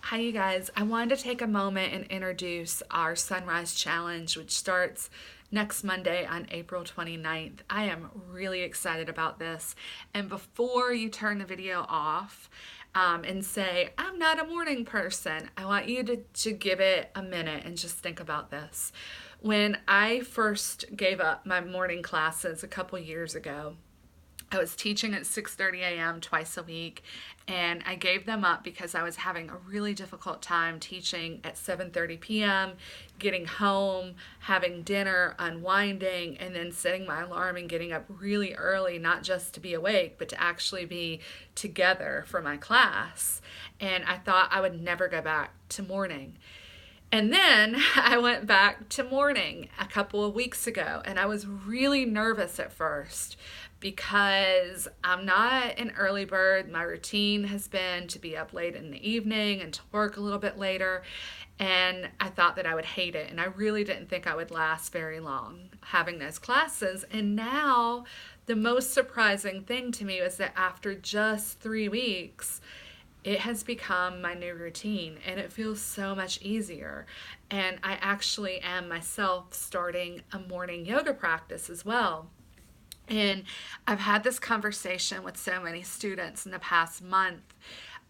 Hi, you guys. I wanted to take a moment and introduce our Sunrise Challenge, which starts next Monday on April 29th. I am really excited about this. And before you turn the video off and say, I'm not a morning person, I want you to give it a minute and just think about this. When I first gave up my morning classes a couple years ago, I was teaching at 6:30 a.m. twice a week, and I gave them up because I was having a really difficult time teaching at 7:30 p.m., getting home, having dinner, unwinding, and then setting my alarm and getting up really early, not just to be awake, but to actually be together for my class. And I thought I would never go back to morning. And then I went back to morning a couple of weeks ago, and I was really nervous at first because I'm not an early bird. My routine has been to be up late in the evening and to work a little bit later, and I thought that I would hate it, and I really didn't think I would last very long having those classes. And now the most surprising thing to me was that after just 3 weeks, it has become my new routine and it feels so much easier. And I actually am myself starting a morning yoga practice as well. And I've had this conversation with so many students in the past month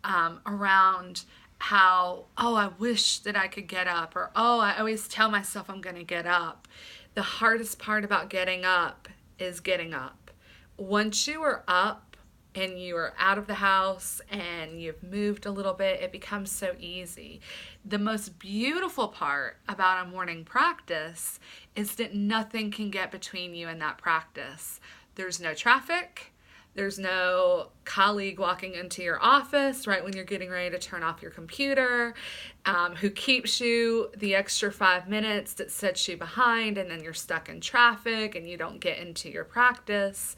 around how, oh, I wish that I could get up, or oh, I always tell myself I'm going to get up. The hardest part about getting up is getting up. Once you are up, and you are out of the house and you've moved a little bit, it becomes so easy. The most beautiful part about a morning practice is that nothing can get between you and that practice. There's no traffic. There's no colleague walking into your office right when you're getting ready to turn off your computer, who keeps you the extra 5 minutes that sets you behind, and then you're stuck in traffic and you don't get into your practice.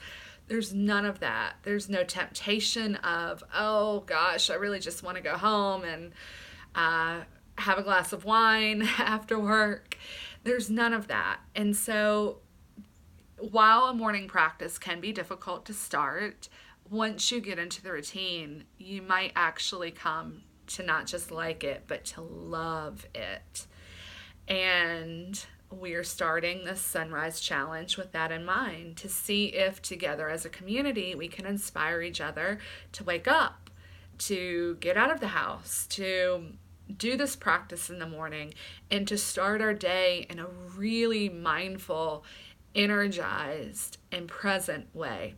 There's none of that. There's no temptation of, oh gosh, I really just want to go home and have a glass of wine after work. There's none of that. And so while a morning practice can be difficult to start, once you get into the routine, you might actually come to not just like it, but to love it. And we are starting this Sunrise Challenge with that in mind, to see if together as a community we can inspire each other to wake up, to get out of the house, to do this practice in the morning, and to start our day in a really mindful, energized, and present way.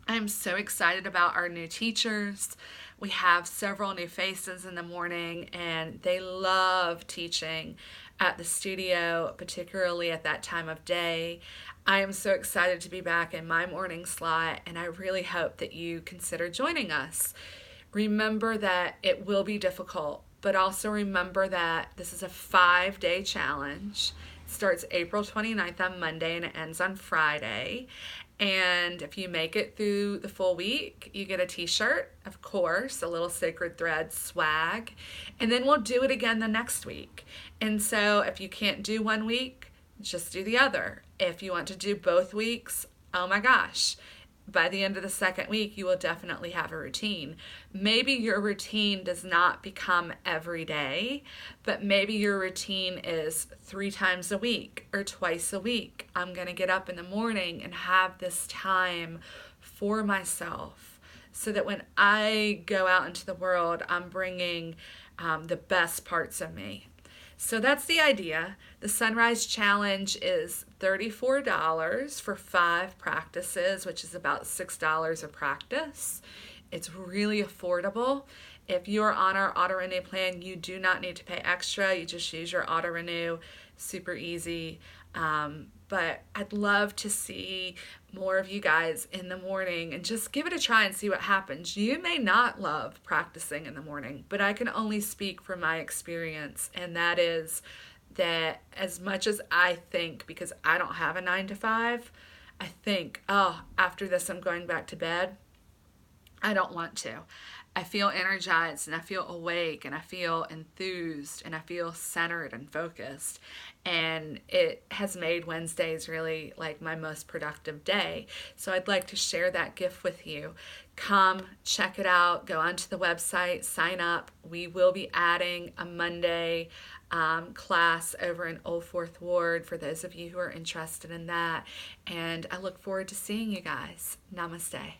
I'm so excited about our new teachers. We have several new faces in the morning, and they love teaching at the studio, particularly at that time of day. I am so excited to be back in my morning slot, and I really hope that you consider joining us. Remember that it will be difficult, but also remember that this is a 5-day challenge. It starts April 29th on Monday and it ends on Friday. And if you make it through the full week, you get a t-shirt, of course, a little Sacred Thread swag, and then we'll do it again the next week. And so if you can't do one week, just do the other. If you want to do both weeks, oh my gosh, by the end of the second week, you will definitely have a routine. Maybe your routine does not become every day, but maybe your routine is 3 times a week or twice a week. I'm going to get up in the morning and have this time for myself so that when I go out into the world, I'm bringing the best parts of me. So that's the idea. The Sunrise Challenge is $34 for 5 practices, which is about $6 a practice. It's really affordable. If you're on our auto renew plan, you do not need to pay extra. You just use your auto renew. Super easy. But I'd love to see more of you guys in the morning and just give it a try and see what happens. You may not love practicing in the morning, but I can only speak from my experience, and that is that as much as I think, because I don't have a 9 to 5, I think, oh, after this I'm going back to bed. I don't want to. I feel energized and I feel awake and I feel enthused and I feel centered and focused. And it has made Wednesdays really like my most productive day. So I'd like to share that gift with you. Come check it out, go onto the website, sign up. We will be adding a Monday class over in Old Fourth Ward for those of you who are interested in that. And I look forward to seeing you guys. Namaste.